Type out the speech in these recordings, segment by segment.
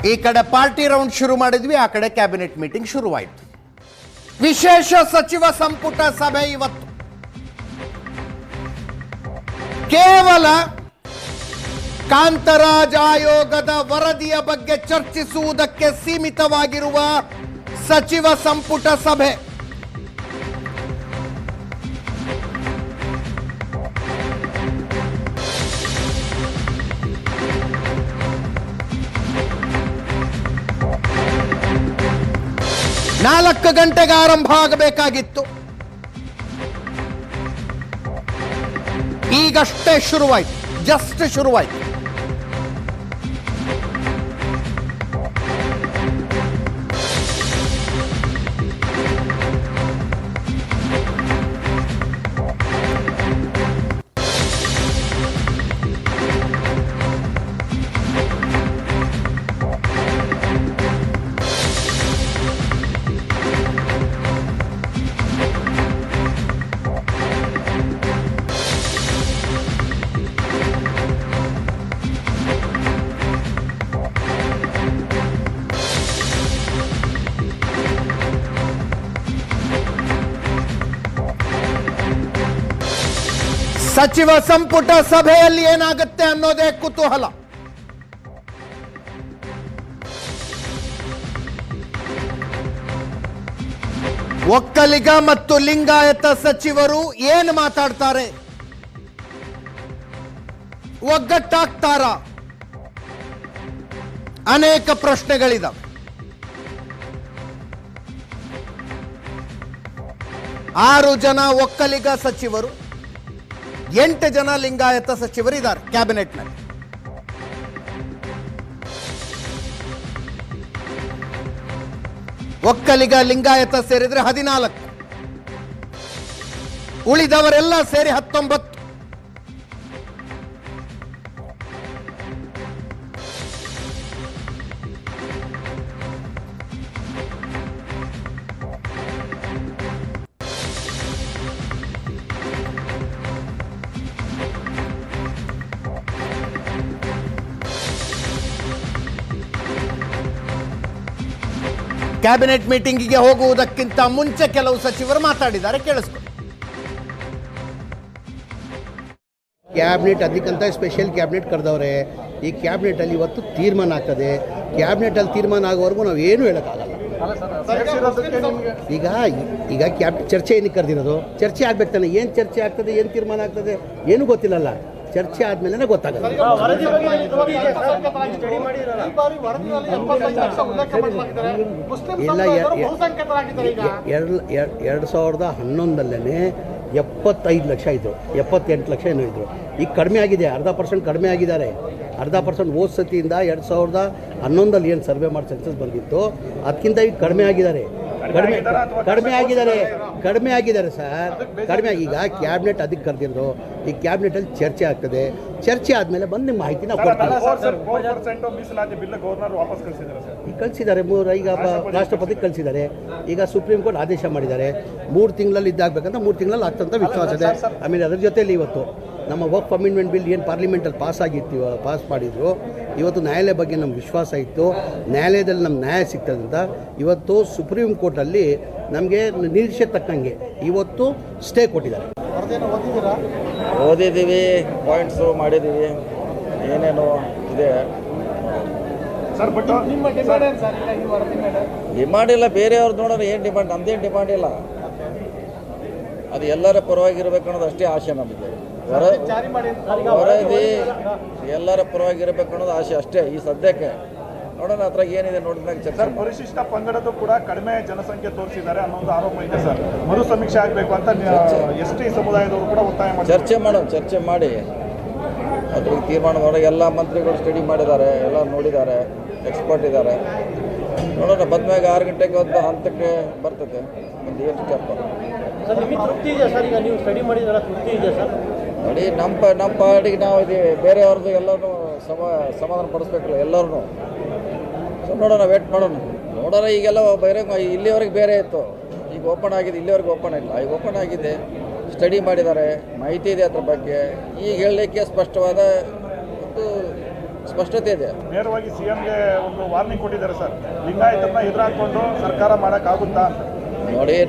ಈ ಕಡೆ party round ಶುರು ಮಾಡಿದ್ವಿ, ಆ ಕಡೆ ಕ್ಯಾಬಿನೆಟ್ ಮೀಟಿಂಗ್ ಶುರುವಾಯಿತು. ವಿಶೇಷ ಸಚಿವ ಸಂಪುಟ ಸಭೆ ಇವತ್ತು. ಕೇವಲ ಕಾಂತರಾಜ್ ಆಯೋಗದ ವರದಿಯ ಬಗ್ಗೆ ಚರ್ಚಿಸುವುದಕ್ಕೆ ಸೀಮಿತವಾಗಿರುವ ಸಚಿವ ಸಂಪುಟ ಸಭೆ. ನಾಲ್ಕು ಗಂಟೆಗೆ ಆರಂಭ ಆಗಬೇಕಾಗಿತ್ತು, ಈಗಷ್ಟೇ ಶುರುವಾಯಿತು, ಜಸ್ಟ್ ಶುರುವಾಯಿತು. ಸಚಿವ ಸಂಪುಟ ಸಭೆಯಲ್ಲಿ ಏನಾಗುತ್ತೆ ಅನ್ನೋದೇ ಕುತೂಹಲ. ಒಕ್ಕಲಿಗ ಮತ್ತು ಲಿಂಗಾಯತ ಸಚಿವರು ಏನು ಮಾತಾಡ್ತಾರೆ? ಒಗ್ಗಟ್ಟಾಗ್ತಾರ? ಅನೇಕ ಪ್ರಶ್ನೆಗಳಿದಾವೆ. 6 ಜನ ಒಕ್ಕಲಿಗ ಸಚಿವರು, 8 ಜನ ಲಿಂಗಾಯತ ಸಚಿವರು ಇದ್ದಾರೆ ಕ್ಯಾಬಿನೆಟ್ನಲ್ಲಿ. ಒಕ್ಕಲಿಗ ಲಿಂಗಾಯತ ಸೇರಿದ್ರೆ 14, ಉಳಿದವರೆಲ್ಲ ಸೇರಿ 19. ಕ್ಯಾಬಿನೆಟ್ ಮೀಟಿಂಗಿಗೆ ಹೋಗುವುದಕ್ಕಿಂತ ಮುಂಚೆ ಕೆಲವು ಸಚಿವರು ಮಾತಾಡಿದ್ದಾರೆ, ಕೇಳಿಸ್ಕೊಳ್ಳಿ. ಕ್ಯಾಬಿನೆಟ್ ಅದಕ್ಕಂತ ಸ್ಪೆಷಲ್ ಕ್ಯಾಬಿನೆಟ್ ಕರೆದವ್ರೆ. ಈ ಕ್ಯಾಬಿನೆಟಲ್ಲಿ ಇವತ್ತು ತೀರ್ಮಾನ ಆಗ್ತದೆ. ಕ್ಯಾಬಿನೆಟಲ್ಲಿ ತೀರ್ಮಾನ ಆಗೋವರೆಗೂ ನಾವು ಏನು ಹೇಳೋಕ್ಕಾಗಲ್ಲ. ಈಗ ಚರ್ಚೆ ಏನಕ್ಕೆ ಕರೆದಿರೋದು? ಚರ್ಚೆ ಆಗ್ಬೇಕು ತಾನೆ. ಏನು ಚರ್ಚೆ ಆಗ್ತದೆ, ಏನು ತೀರ್ಮಾನ ಆಗ್ತದೆ ಏನು ಗೊತ್ತಿಲ್ಲಲ್ಲ. ಚರ್ಚೆ ಆದ್ಮೇಲೆ ಗೊತ್ತಾಗುತ್ತೆ. ಇಲ್ಲ, 2011 75 ಲಕ್ಷ ಇದ್ರು, 78 ಲಕ್ಷ ಏನೋ ಇದ್ರು. ಈಗ ಕಡಿಮೆ ಆಗಿದೆ, 0.5% ಕಡಿಮೆ ಆಗಿದ್ದಾರೆ. 0.5% ಹೋದ ಸತಿಯಿಂದ 2011 ಏನು ಸರ್ವೆ ಮಾಡಿ ಸಕ್ಸಸ್ ಬಂದಿತ್ತು ಅದಕ್ಕಿಂತ ಈಗ ಕಡಿಮೆ ಆಗಿದ್ದಾರೆ ಸರ್. ಈಗ ಕ್ಯಾಬಿನೆಟ್ ಅದಕ್ಕೆ ಕರೆದಿರೋದು. ಈ ಕ್ಯಾಬಿನೆಟಲ್ಲಿ ಚರ್ಚೆ ಆಗ್ತದೆ. ಚರ್ಚೆ ಆದಮೇಲೆ ಬಂದು ನಿಮ್ಮ ಮಾಹಿತಿ ನಾವು ಕೊಡ್ತೀವಿ. ಈಗ ಕಳಿಸಿದ್ದಾರೆ, ಈಗ ರಾಷ್ಟ್ರಪತಿ ಕಳಿಸಿದ್ದಾರೆ. ಈಗ ಸುಪ್ರೀಂ ಕೋರ್ಟ್ ಆದೇಶ ಮಾಡಿದ್ದಾರೆ. 3 ತಿಂಗಳಲ್ಲಿ ಇದಾಗಬೇಕಂತ, 3 ತಿಂಗಳಲ್ಲಿ ಆಗ್ತಂತ ವಿಶ್ವಾಸ ಇದೆ. ಆಮೇಲೆ ಅದರ ಜೊತೆಯಲ್ಲಿ ಇವತ್ತು ನಮ್ಮ ವಕ್ಫ್ ಅಮೆಂಡ್ಮೆಂಟ್ ಬಿಲ್ ಏನು ಪಾರ್ಲಿಮೆಂಟಲ್ಲಿ ಪಾಸ್ ಮಾಡಿದ್ರು, ಇವತ್ತು ನ್ಯಾಯಾಲಯ ಬಗ್ಗೆ ನಮ್ಗೆ ವಿಶ್ವಾಸ ಇತ್ತು. ನ್ಯಾಯಾಲಯದಲ್ಲಿ ನಮ್ಮ ನ್ಯಾಯ ಸಿಗ್ತದೆ ಅಂತ ಇವತ್ತು ಸುಪ್ರೀಂ ಕೋರ್ಟಲ್ಲಿ ನಮಗೆ ನಿರೀಕ್ಷೆ ತಕ್ಕಂಗೆ ಇವತ್ತು ಸ್ಟೇ ಕೊಟ್ಟಿದ್ದಾರೆ. ಓದಿದ್ದೀವಿ, ಪಾಯಿಂಟ್ಸು ಮಾಡಿದ್ದೀವಿ, ಏನೇನು ಇದೆ ಡಿಮಾಂಡ್ ಇಲ್ಲ. ಬೇರೆಯವ್ರು ನೋಡೋಣ ಏನು ಡಿಮಾಂಡ್, ನಮ್ದೇನು ಡಿಮಾಂಡ್ ಇಲ್ಲ. ಅದು ಎಲ್ಲರ ಪರವಾಗಿರ್ಬೇಕು ಅನ್ನೋದು ಅಷ್ಟೇ ಆಸೆ ನಮಗೆ. ವರದಿ ಎಲ್ಲರ ಪರವಾಗಿರ್ಬೇಕು ಅನ್ನೋದು ಆಸೆ ಅಷ್ಟೇ ಈ ಸದ್ಯಕ್ಕೆ. ನೋಡೋಣ ಅದ್ರಾಗ ಏನಿದೆ ನೋಡಿದಾಗ ಚರ್ಚೆ. ಪರಿಶಿಷ್ಟ ಪಂಗಡದ್ದು ಕೂಡ ಕಡಿಮೆ ಜನಸಂಖ್ಯೆ ತೋರಿಸಿದ್ದಾರೆ ಅನ್ನೋದು ಆರೋಪ ಇದೆ ಸರ್. ಮರು ಸಮೀಕ್ಷೆ ಆಗಬೇಕು ಅಂತ ST ಸಮುದಾಯದವರು ಕೂಡ ಒತ್ತಾಯ ಮಾಡಿ ಚರ್ಚೆ ಮಾಡಿ ಅದ್ರಿಗೆ ತೀರ್ಮಾನ ಮಾಡಿ. ಎಲ್ಲ ಮಂತ್ರಿಗಳು ಸ್ಟಡಿ ಮಾಡಿದ್ದಾರೆ, ಎಲ್ಲ ನೋಡಿದ್ದಾರೆ, ಎಕ್ಸ್ಪರ್ಟ್ ಇದ್ದಾರೆ. ನೋಡೋಣ ಬಂದ್ಮ್ಯಾಗ 6 ಗಂಟೆಗೆ ಒಂದು ಹಂತಕ್ಕೆ ಬರ್ತದೆ. ಒಂದು ಏನು ಸ್ಟೆಪ್ ನೋಡಿ. ನಮ್ಮ ಪಾರ್ಟಿಗೆ ನಾವು ಇದೀವಿ, ಬೇರೆಯವ್ರದ್ದು ಎಲ್ಲರೂ ಸಮಾಧಾನ ಪಡಿಸ್ಬೇಕಲ್ಲ ಎಲ್ಲರೂ. ಸೊ ನೋಡೋಣ, ವೇಟ್ ನೋಡೋಣ. ಈಗೆಲ್ಲ ಬೇರೆ ಇಲ್ಲಿವರೆಗೆ ಬೇರೆ ಇತ್ತು, ಈಗ ಓಪನ್ ಆಗಿದೆ. ಇಲ್ಲಿವರೆಗೆ ಓಪನ್ ಇಲ್ಲ, ಈಗ ಓಪನ್ ಆಗಿದೆ. ಸ್ಟಡಿ ಮಾಡಿದ್ದಾರೆ, ಮಾಹಿತಿ ಇದೆ ಅದ್ರ ಬಗ್ಗೆ. ಈಗ ಹೇಳಲಿಕ್ಕೆ ಸ್ಪಷ್ಟವಾದ ಒಂದು ಸ್ಪಷ್ಟತೆ ಇದೆ. ನೇರವಾಗಿ ಸಿಎಂಗೆ ಒಂದು ವಾರ್ನಿಂಗ್ ಕೊಟ್ಟಿದ್ದಾರೆ ಸರ್, ಲಿಂಗಾಯತರನ್ನ ಎದುರಾಕೊಂಡು ಸರ್ಕಾರ ಮಾಡೋಕ್ಕಾಗುತ್ತಾ ಅಂತ.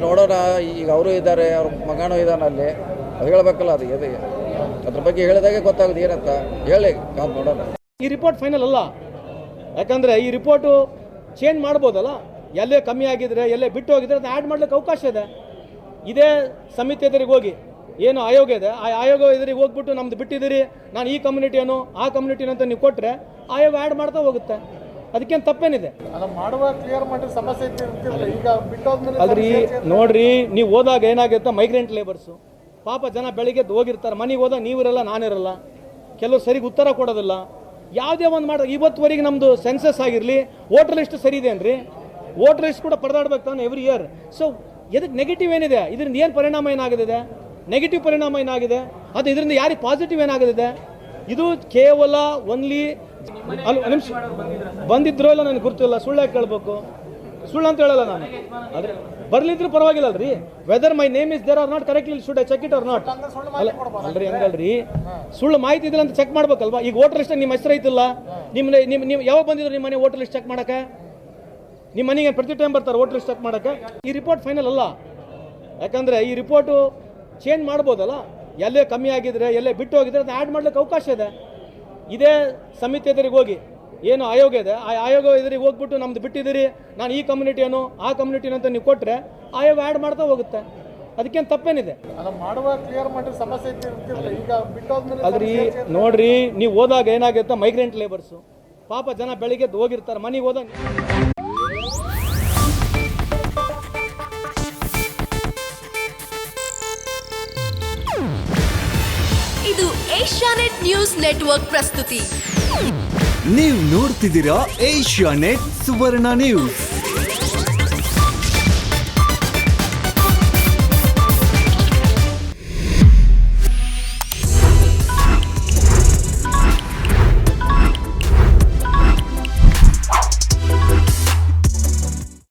ನೋಡೋಣ, ಈಗ ಅವರು ಇದ್ದಾರೆ, ಅವ್ರ ಮಗನೂ ಇದ್ದಾನೆ ಅಲ್ಲಿ, ಅದು ಹೇಳಬೇಕಲ್ಲ, ಅದು ಅದ್ರ ಬಗ್ಗೆ ಹೇಳಿದಾಗೆ ಗೊತ್ತಾಗೋದು ಏನಂತ ಹೇಳಿ ನೋಡೋಣ. ಈ ರಿಪೋರ್ಟ್ ಫೈನಲ್ ಅಲ್ಲ, ಯಾಕಂದರೆ ಈ ರಿಪೋರ್ಟು ಚೇಂಜ್ ಮಾಡ್ಬೋದಲ್ಲ. ಎಲ್ಲೇ ಕಮ್ಮಿ ಆಗಿದ್ರೆ, ಎಲ್ಲೇ ಬಿಟ್ಟು ಹೋಗಿದ್ರೆ ಅದನ್ನ ಆ್ಯಡ್ ಮಾಡ್ಲಿಕ್ಕೆ ಅವಕಾಶ ಇದೆ. ಇದೇ ಸಮಿತಿ ಎದುರಿಗೆ ಹೋಗಿ, ಏನು ಆಯೋಗ ಇದೆ, ಆ ಆಯೋಗ ಎದುರಿಗೆ ಹೋಗ್ಬಿಟ್ಟು ನಮ್ದು ಬಿಟ್ಟಿದ್ದೀರಿ, ನಾನು ಈ ಕಮ್ಯುನಿಟಿಯನ್ನು ಆ ಕಮ್ಯುನಿಟಿನ ಅಂತ ನೀವು ಕೊಟ್ಟರೆ ಆಯೋಗ ಆ್ಯಡ್ ಮಾಡ್ತಾ ಹೋಗುತ್ತೆ. ಅದಕ್ಕೇನು ತಪ್ಪೇನಿದೆ? ಅಲ್ರಿ ನೋಡ್ರಿ, ನೀವು ಹೋದಾಗ ಏನಾಗುತ್ತೆ, ಮೈಗ್ರೆಂಟ್ ಲೇಬರ್ಸು ಪಾಪ ಜನ ಬೆಳಿಗ್ಗೆ ಹೋಗಿರ್ತಾರೆ, ಮನೆಗೆ ಹೋದಾಗ ನೀವಿರಲ್ಲ, ನಾನಿರಲ್ಲ, ಕೆಲವರು ಸರಿಗೆ ಉತ್ತರ ಕೊಡೋದಿಲ್ಲ. ಯಾವುದೇ ಒಂದು ಮಾಡೋದು ಇವತ್ತುವರೆಗೆ ನಮ್ಮದು ಸೆನ್ಸಸ್ ಆಗಿರಲಿ, ವೋಟರ್ ಲಿಸ್ಟ್ ಸರಿ ಇದೆ ಅನ್ರಿ, ವೋಟರ್ ಲಿಸ್ಟ್ ಕೂಡ ಪರದಾಡ್ಬೇಕು ತಾನೆ ಎವ್ರಿ ಇಯರ್. ಸೊ ಇದಕ್ಕೆ ನೆಗೆಟಿವ್ ಏನಿದೆ, ಇದರಿಂದ ಏನು ಪರಿಣಾಮ ಏನಾಗಿದೆ, ನೆಗೆಟಿವ್ ಪರಿಣಾಮ ಏನಾಗಿದೆ, ಅದು ಇದರಿಂದ ಯಾರಿಗೆ ಪಾಸಿಟಿವ್ ಏನಾಗಿದೆ? ಇದು ಕೇವಲ ಓನ್ಲಿ ನಿಮಿಷ ಬಂದಿದ್ರೋ ಇಲ್ಲ ನನಗೆ ಗೊತ್ತಿಲ್ಲ, ಸುಳ್ಳು ಕೇಳಬೇಕು, ಸುಳ್ಳು ಅಂತ ಹೇಳಲ್ಲ ನಾನು. ಆದರೆ ಬರ್ಲಿದ್ರು ಪರವಾಗಿಲ್ಲ ಅಲ್ರಿ, whether my name is there or not correctly should I check it or not ಅಲ್ರಿ. ಹಂಗಲ್ರಿ, ಸುಳ್ಳು ಮಾಹಿತಿ ಇದಿಲ್ಲ ಅಂತ ಚೆಕ್ ಮಾಡ್ಬೇಕಲ್ವಾ? ಈಗ ವೋಟರ್ ಲಿಸ್ಟ್ ನಿಮ್ಮ ಹೆಸರು ಐತಿಲ್ಲ, ನೀವು ಯಾವಾಗ ಬಂದಿದ್ರು ನಿಮ್ಮ ಮನೆ ವೋಟರ್ ಲಿಸ್ಟ್ ಚೆಕ್ ಮಾಡಕ್ಕೆ? ನಿಮ್ಮ ಮನೆಗೆ ಪ್ರತಿ ಟೈಮ್ ಬರ್ತಾರೆ ವೋಟರ್ ಲಿಸ್ಟ್ ಚೆಕ್ ಮಾಡಕ್ಕೆ? ಈ ರಿಪೋರ್ಟ್ ಫೈನಲ್ ಅಲ್ಲ, ಯಾಕಂದರೆ ಈ ರಿಪೋರ್ಟು ಚೇಂಜ್ ಮಾಡ್ಬೋದಲ್ಲ. ಎಲ್ಲೇ ಕಮ್ಮಿ ಆಗಿದ್ರೆ, ಎಲ್ಲೇ ಬಿಟ್ಟು ಹೋಗಿದ್ರೆ ಅದನ್ನ ಆ್ಯಡ್ ಮಾಡ್ಲಿಕ್ಕೆ ಅವಕಾಶ ಇದೆ. ಇದೇ ಸಮಿತಿ ಎದುರಿಗೆ ಹೋಗಿ, ಏನು ಆಯೋಗ ಇದೆ, ಆ ಆಯೋಗ ಎದುರಿಗೆ ಹೋಗ್ಬಿಟ್ಟು ನಮ್ದು ಬಿಟ್ಟಿದ್ದೀರಿ, ನಾನು ಈ ಕಮ್ಯುನಿಟಿಯನ್ನು ಆ ಕಮ್ಯುನಿಟಿನ ಅಂತ ನೀವು ಕೊಟ್ಟರೆ ಆಯೋಗ ಆ್ಯಡ್ ಮಾಡ್ತಾ ಹೋಗುತ್ತೆ. ಅದಕ್ಕೇನು ತಪ್ಪೇನಿದೆ? ಅಲ್ರಿ ನೋಡ್ರಿ, ನೀವು ಹೋದಾಗ ಏನಾಗುತ್ತೆ, ಮೈಗ್ರೆಂಟ್ ಲೇಬರ್ಸು ಪಾಪ ಜನ ಬೆಳಿಗ್ಗೆ ಹೋಗಿರ್ತಾರೆ, ಮನೆಗೆ ಹೋದಾಗ. ಇದು ಏಷ್ಯಾನೆಟ್ ನ್ಯೂಸ್ ನೆಟ್ವರ್ಕ್ ಪ್ರಸ್ತುತಿ. ನೀವು ನೋಡ್ತಿದ್ದೀರಾ ಏಷ್ಯಾನೆಟ್ ಸುವರ್ಣ ನ್ಯೂಸ್.